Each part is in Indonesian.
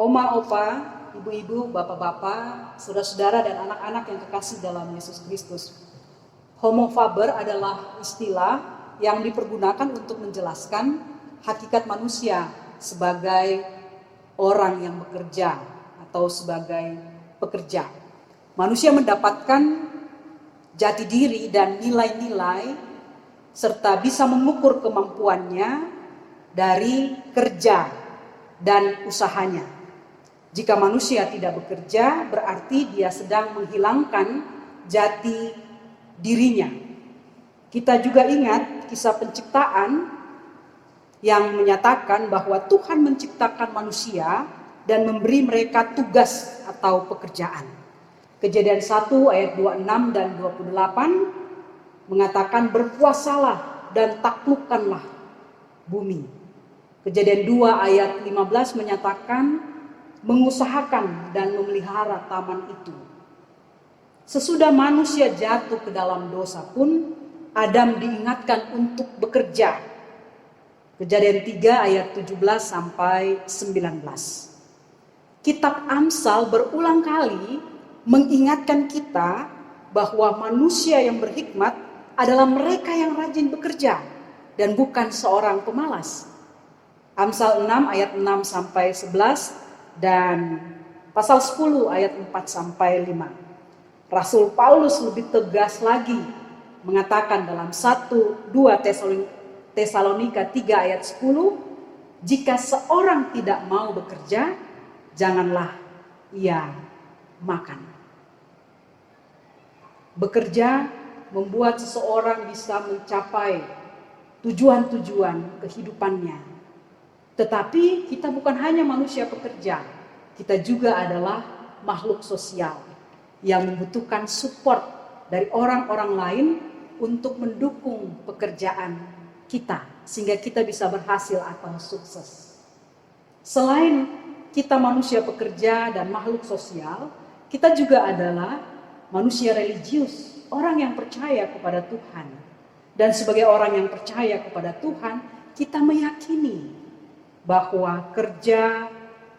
Oma, opa, ibu-ibu, bapak-bapak, saudara-saudara dan anak-anak yang kekasih dalam Yesus Kristus. Homo faber adalah istilah yang dipergunakan untuk menjelaskan hakikat manusia sebagai orang yang bekerja atau sebagai pekerja. Manusia mendapatkan jati diri dan nilai-nilai serta bisa mengukur kemampuannya dari kerja dan usahanya. Jika manusia tidak bekerja, berarti dia sedang menghilangkan jati dirinya. Kita juga ingat kisah penciptaan yang menyatakan bahwa Tuhan menciptakan manusia dan memberi mereka tugas atau pekerjaan. Kejadian 1 ayat 26 dan 28 mengatakan berpuasalah dan taklukkanlah bumi. Kejadian 2 ayat 15 menyatakan mengusahakan dan memelihara taman itu. Sesudah manusia jatuh ke dalam dosa pun, Adam diingatkan untuk bekerja. Kejadian 3 ayat 17 sampai 19. Kitab Amsal berulang kali mengingatkan kita bahwa manusia yang berhikmat adalah mereka yang rajin bekerja dan bukan seorang pemalas. Amsal 6 ayat 6 sampai 11 dan pasal 10 ayat 4 sampai 5. Rasul Paulus lebih tegas lagi mengatakan dalam 1-2 Tesalonika 3 ayat 10, jika seorang tidak mau bekerja, janganlah ia makan. Bekerja membuat seseorang bisa mencapai tujuan-tujuan kehidupannya. Tetapi kita bukan hanya manusia pekerja, kita juga adalah makhluk sosial yang membutuhkan support dari orang-orang lain untuk mendukung pekerjaan kita sehingga kita bisa berhasil atau sukses. Selain kita manusia pekerja dan makhluk sosial, kita juga adalah manusia religius, orang yang percaya kepada Tuhan. Dan sebagai orang yang percaya kepada Tuhan, kita meyakini bahwa kerja,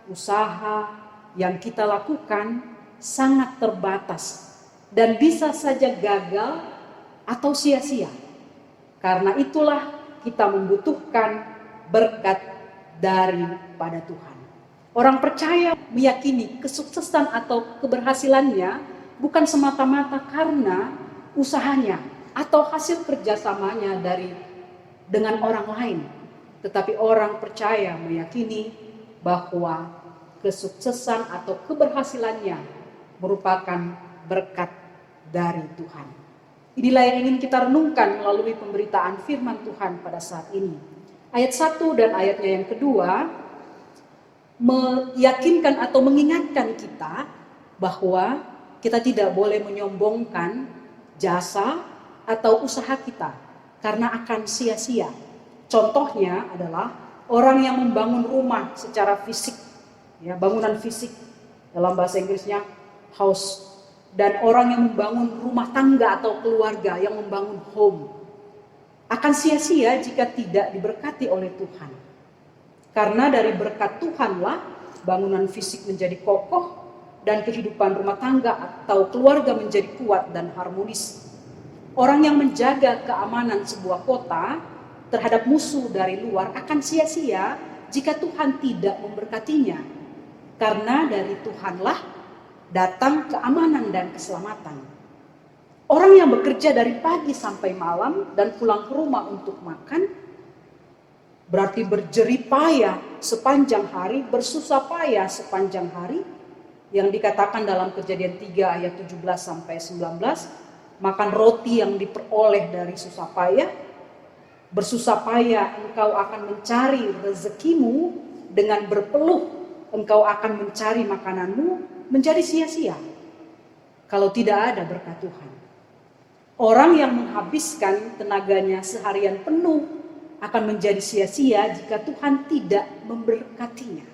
usaha yang kita lakukan sangat terbatas dan bisa saja gagal atau sia-sia. Karena itulah kita membutuhkan berkat daripada Tuhan. Orang percaya meyakini kesuksesan atau keberhasilannya bukan semata-mata karena usahanya atau hasil kerjasamanya dengan orang lain. Tetapi orang percaya meyakini bahwa kesuksesan atau keberhasilannya merupakan berkat dari Tuhan. Inilah yang ingin kita renungkan melalui pemberitaan firman Tuhan pada saat ini. Ayat 1 dan ayatnya yang kedua meyakinkan atau mengingatkan kita bahwa kita tidak boleh menyombongkan jasa atau usaha kita karena akan sia-sia. Contohnya adalah orang yang membangun rumah secara fisik, ya, bangunan fisik, dalam bahasa Inggrisnya house, dan orang yang membangun rumah tangga atau keluarga yang membangun home akan sia-sia jika tidak diberkati oleh Tuhan. Karena dari berkat Tuhanlah bangunan fisik menjadi kokoh dan kehidupan rumah tangga atau keluarga menjadi kuat dan harmonis. Orang yang menjaga keamanan sebuah kota terhadap musuh dari luar akan sia-sia jika Tuhan tidak memberkatinya. Karena dari Tuhanlah datang keamanan dan keselamatan. Orang yang bekerja dari pagi sampai malam dan pulang ke rumah untuk makan, berarti berjerih payah sepanjang hari, bersusah payah sepanjang hari, yang dikatakan dalam Kejadian 3 ayat 17 sampai 19, makan roti yang diperoleh dari susah payah. Bersusah payah engkau akan mencari rezekimu, dengan berpeluh engkau akan mencari makananmu, menjadi sia-sia kalau tidak ada berkat Tuhan. Orang yang menghabiskan tenaganya seharian penuh akan menjadi sia-sia jika Tuhan tidak memberkatinya.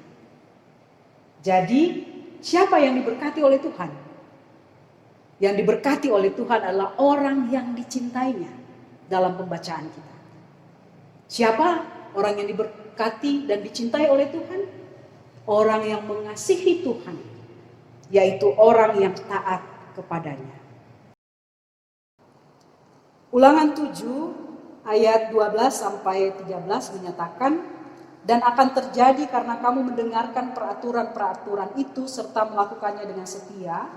Jadi, siapa yang diberkati oleh Tuhan? Yang diberkati oleh Tuhan adalah orang yang dicintainya dalam pembacaan kita. Siapa orang yang diberkati dan dicintai oleh Tuhan? orang yang mengasihi Tuhan, yaitu orang yang taat kepadanya. Ulangan 7 ayat 12 sampai 13 menyatakan, dan akan terjadi karena kamu mendengarkan peraturan-peraturan itu serta melakukannya dengan setia,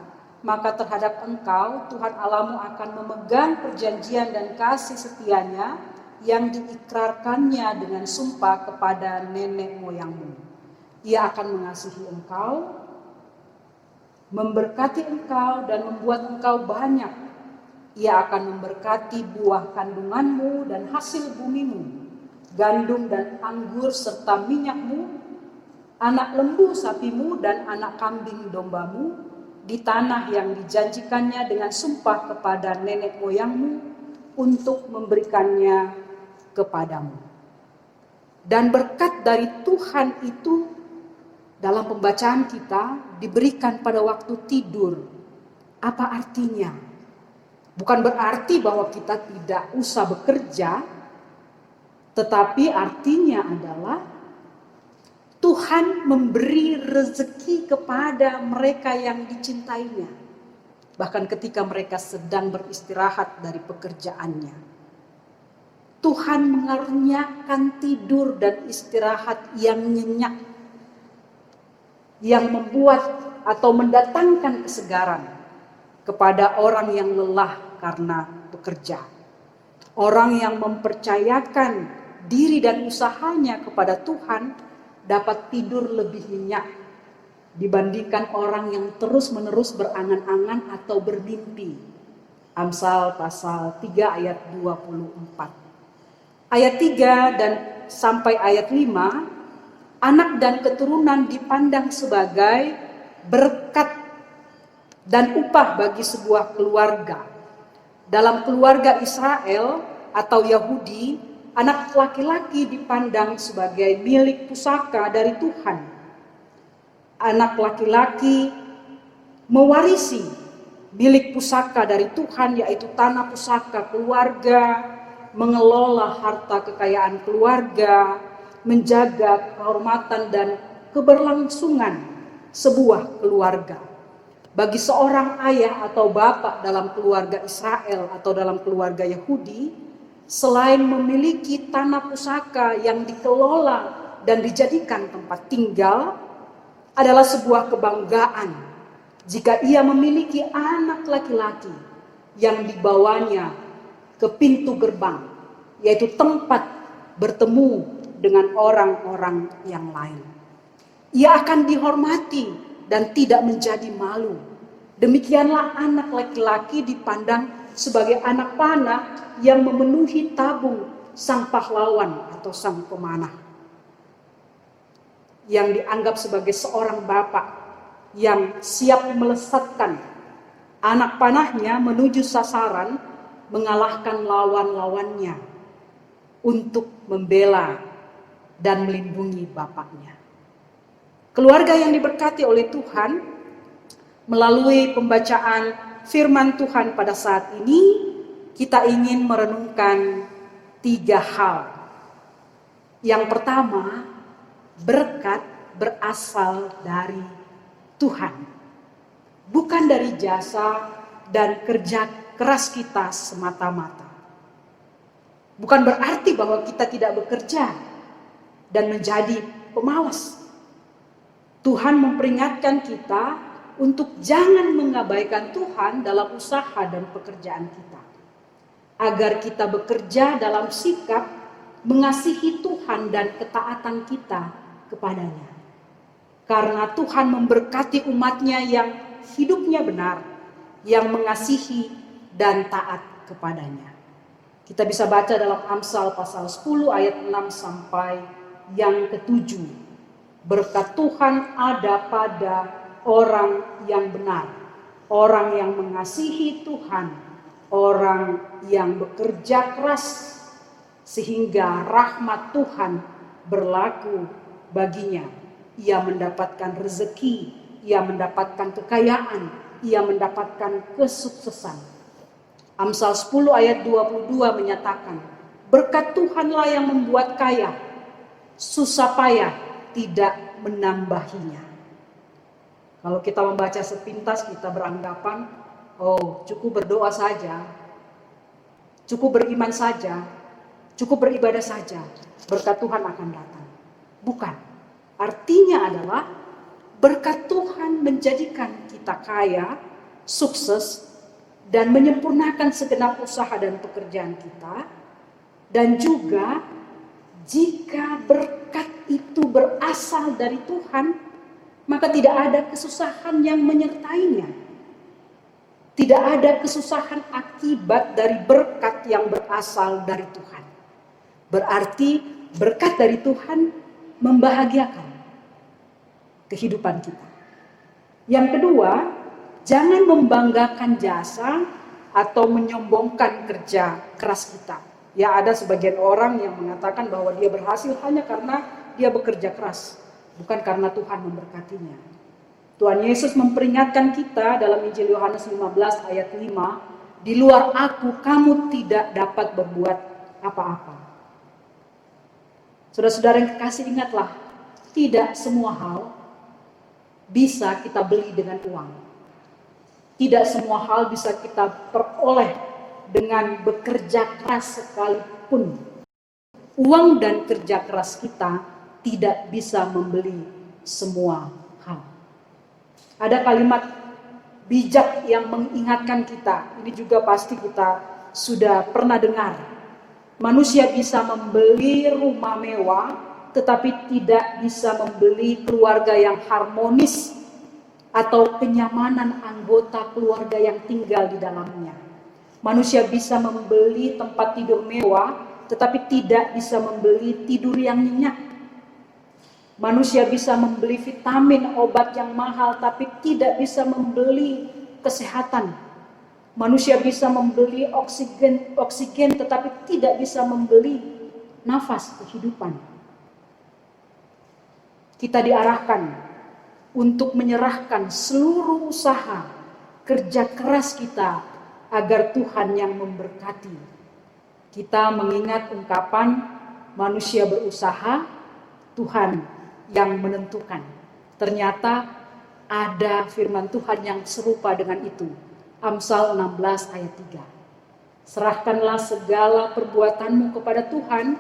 maka terhadap engkau Tuhan Allahmu akan memegang perjanjian dan kasih setianya yang diikrarkannya dengan sumpah kepada nenek moyangmu. Ia akan mengasihi engkau, memberkati engkau dan membuat engkau banyak. Ia akan memberkati buah kandunganmu dan hasil bumimu, gandum dan anggur serta minyakmu, anak lembu sapimu dan anak kambing dombamu, di tanah yang dijanjikannya dengan sumpah kepada nenek moyangmu untuk memberikannya kepadamu. Dan berkat dari Tuhan itu dalam pembacaan kita diberikan pada waktu tidur. Apa artinya? Bukan berarti bahwa kita tidak usah bekerja, tetapi artinya adalah Tuhan memberi rezeki kepada mereka yang dicintainya. Bahkan ketika mereka sedang beristirahat dari pekerjaannya. Tuhan mengaruniakan tidur dan istirahat yang nyenyak, yang membuat atau mendatangkan kesegaran kepada orang yang lelah karena bekerja. Orang yang mempercayakan diri dan usahanya kepada Tuhan dapat tidur lebih nyenyak dibandingkan orang yang terus-menerus berangan-angan atau bermimpi. Amsal pasal 3 ayat 24. Ayat 3 dan sampai ayat 5, anak dan keturunan dipandang sebagai berkat dan upah bagi sebuah keluarga. Dalam keluarga Israel atau Yahudi, anak laki-laki dipandang sebagai milik pusaka dari Tuhan. Anak laki-laki mewarisi milik pusaka dari Tuhan, yaitu tanah pusaka keluarga, mengelola harta kekayaan keluarga, menjaga kehormatan dan keberlangsungan sebuah keluarga. Bagi seorang ayah atau bapak dalam keluarga Israel atau dalam keluarga Yahudi, selain memiliki tanah pusaka yang dikelola dan dijadikan tempat tinggal, adalah sebuah kebanggaan jika ia memiliki anak laki-laki yang dibawanya ke pintu gerbang, yaitu tempat bertemu dengan orang-orang yang lain. Ia akan dihormati dan tidak menjadi malu. Demikianlah anak laki-laki dipandang sebagai anak panah yang memenuhi tabung sang pahlawan atau sang pemanah. Yang dianggap sebagai seorang bapak yang siap melesatkan anak panahnya menuju sasaran, mengalahkan lawan-lawannya untuk membela dan melindungi bapaknya. Keluarga yang diberkati oleh Tuhan melalui pembacaan firman Tuhan pada saat ini, kita ingin merenungkan 3 hal. Yang pertama, berkat berasal dari Tuhan, bukan dari jasa dan kerja keras kita semata-mata. Bukan berarti bahwa kita tidak bekerja dan menjadi pemalas. Tuhan memperingatkan kita untuk jangan mengabaikan Tuhan dalam usaha dan pekerjaan kita. Agar kita bekerja dalam sikap mengasihi Tuhan dan ketaatan kita kepadanya. Karena Tuhan memberkati umatnya yang hidupnya benar, yang mengasihi dan taat kepadanya. Kita bisa baca dalam Amsal pasal 10 ayat 6 sampai yang ke-7. Berkat Tuhan ada pada orang yang benar, orang yang mengasihi Tuhan, orang yang bekerja keras, sehingga rahmat Tuhan berlaku baginya. Ia mendapatkan rezeki, ia mendapatkan kekayaan, ia mendapatkan kesuksesan. Amsal 10 ayat 22 menyatakan, berkat Tuhanlah yang membuat kaya, susah payah tidak menambahinya. Kalau kita membaca sepintas, kita beranggapan, oh cukup berdoa saja, cukup beriman saja, cukup beribadah saja, berkat Tuhan akan datang. Bukan. Artinya adalah berkat Tuhan menjadikan kita kaya, sukses, dan menyempurnakan segenap usaha dan pekerjaan kita. Dan juga jika berkat itu berasal dari Tuhan, maka tidak ada kesusahan yang menyertainya. Tidak ada kesusahan akibat dari berkat yang berasal dari Tuhan. Berarti berkat dari Tuhan membahagiakan kehidupan kita. Yang kedua, jangan membanggakan jasa atau menyombongkan kerja keras kita. Ya, ada sebagian orang yang mengatakan bahwa dia berhasil hanya karena dia bekerja keras, bukan karena Tuhan memberkatinya. Tuhan Yesus memperingatkan kita dalam Injil Yohanes 15 ayat 5, di luar aku kamu tidak dapat berbuat apa-apa. Saudara-saudara yang kekasih, ingatlah, tidak semua hal bisa kita beli dengan uang. Tidak semua hal bisa kita peroleh dengan bekerja keras sekalipun. Uang dan kerja keras kita tidak bisa membeli semua hal. Ada kalimat bijak yang mengingatkan kita, ini juga pasti kita sudah pernah dengar. Manusia bisa membeli rumah mewah, tetapi tidak bisa membeli keluarga yang harmonis atau kenyamanan anggota keluarga yang tinggal di dalamnya. Manusia bisa membeli tempat tidur mewah, tetapi tidak bisa membeli tidur yang nyenyak. Manusia bisa membeli vitamin, obat yang mahal, tapi tidak bisa membeli kesehatan. Manusia bisa membeli oksigen, tetapi tidak bisa membeli nafas kehidupan. Kita diarahkan untuk menyerahkan seluruh usaha, kerja keras kita agar Tuhan yang memberkati. Kita mengingat ungkapan manusia berusaha, Tuhan yang menentukan. Ternyata ada firman Tuhan yang serupa dengan itu. Amsal 16 ayat 3. Serahkanlah segala perbuatanmu kepada Tuhan,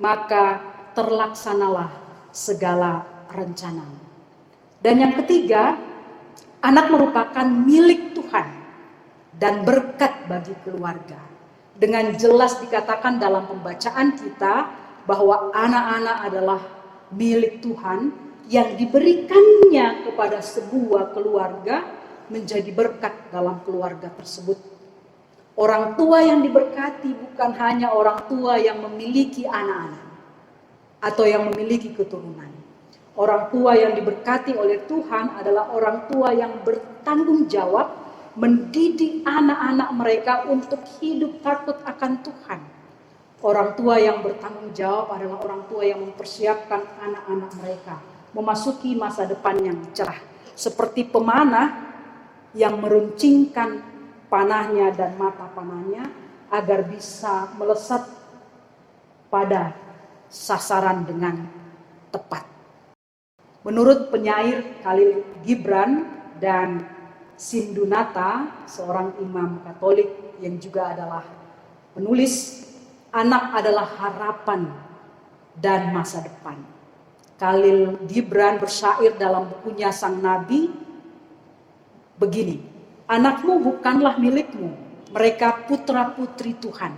maka terlaksanalah segala rencanamu. Dan yang ketiga, anak merupakan milik Tuhan dan berkat bagi keluarga. Dengan jelas dikatakan dalam pembacaan kita bahwa anak-anak adalah milik Tuhan yang diberikannya kepada sebuah keluarga menjadi berkat dalam keluarga tersebut. Orang tua yang diberkati bukan hanya orang tua yang memiliki anak-anak atau yang memiliki keturunan. Orang tua yang diberkati oleh Tuhan adalah orang tua yang bertanggung jawab mendidik anak-anak mereka untuk hidup takut akan Tuhan. Orang tua yang bertanggung jawab adalah orang tua yang mempersiapkan anak-anak mereka memasuki masa depan yang cerah. Seperti pemanah yang meruncingkan panahnya dan mata panahnya agar bisa melesat pada sasaran dengan tepat. Menurut penyair Khalil Gibran dan Sindunata, seorang imam Katolik yang juga adalah penulis, anak adalah harapan dan masa depan. Khalil Gibran bersyair dalam bukunya Sang Nabi begini, anakmu bukanlah milikmu, mereka putra-putri Tuhan.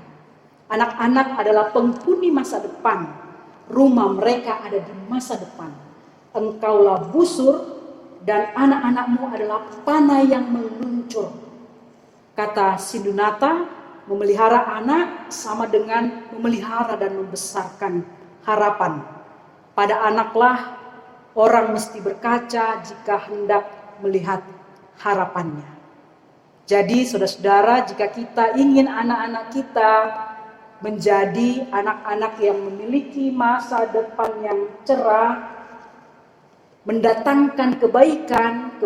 Anak-anak adalah penghuni masa depan, rumah mereka ada di masa depan. Engkaulah busur dan anak-anakmu adalah panah yang meluncur. Kata Sindunata, memelihara anak sama dengan memelihara dan membesarkan harapan. Pada anaklah orang mesti berkaca jika hendak melihat harapannya. Jadi saudara-saudara, jika kita ingin anak-anak kita menjadi anak-anak yang memiliki masa depan yang cerah, mendatangkan kebaikan,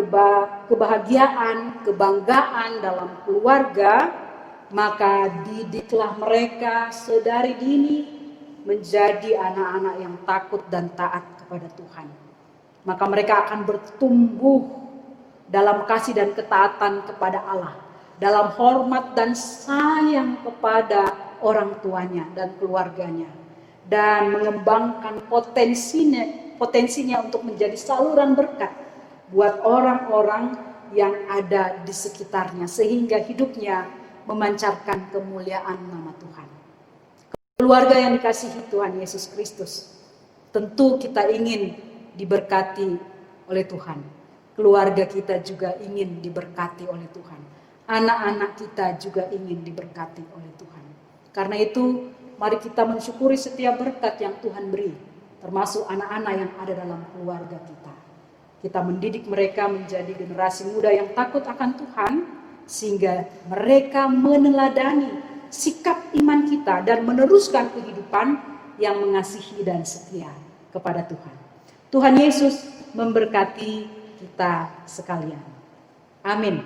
kebahagiaan, kebanggaan dalam keluarga, maka didiklah mereka sedari dini menjadi anak-anak yang takut dan taat kepada Tuhan. Maka mereka akan bertumbuh dalam kasih dan ketaatan kepada Allah, dalam hormat dan sayang kepada orang tuanya dan keluarganya, dan mengembangkan potensinya untuk menjadi saluran berkat buat orang-orang yang ada di sekitarnya, sehingga hidupnya memancarkan kemuliaan nama Tuhan. Keluarga yang dikasihi Tuhan Yesus Kristus, tentu kita ingin diberkati oleh Tuhan. Keluarga kita juga ingin diberkati oleh Tuhan. Anak-anak kita juga ingin diberkati oleh Tuhan. Karena itu, mari kita mensyukuri setiap berkat yang Tuhan beri, termasuk anak-anak yang ada dalam keluarga kita. Kita mendidik mereka menjadi generasi muda yang takut akan Tuhan, sehingga mereka meneladani sikap iman kita dan meneruskan kehidupan yang mengasihi dan setia kepada Tuhan. Tuhan Yesus memberkati kita sekalian. Amin.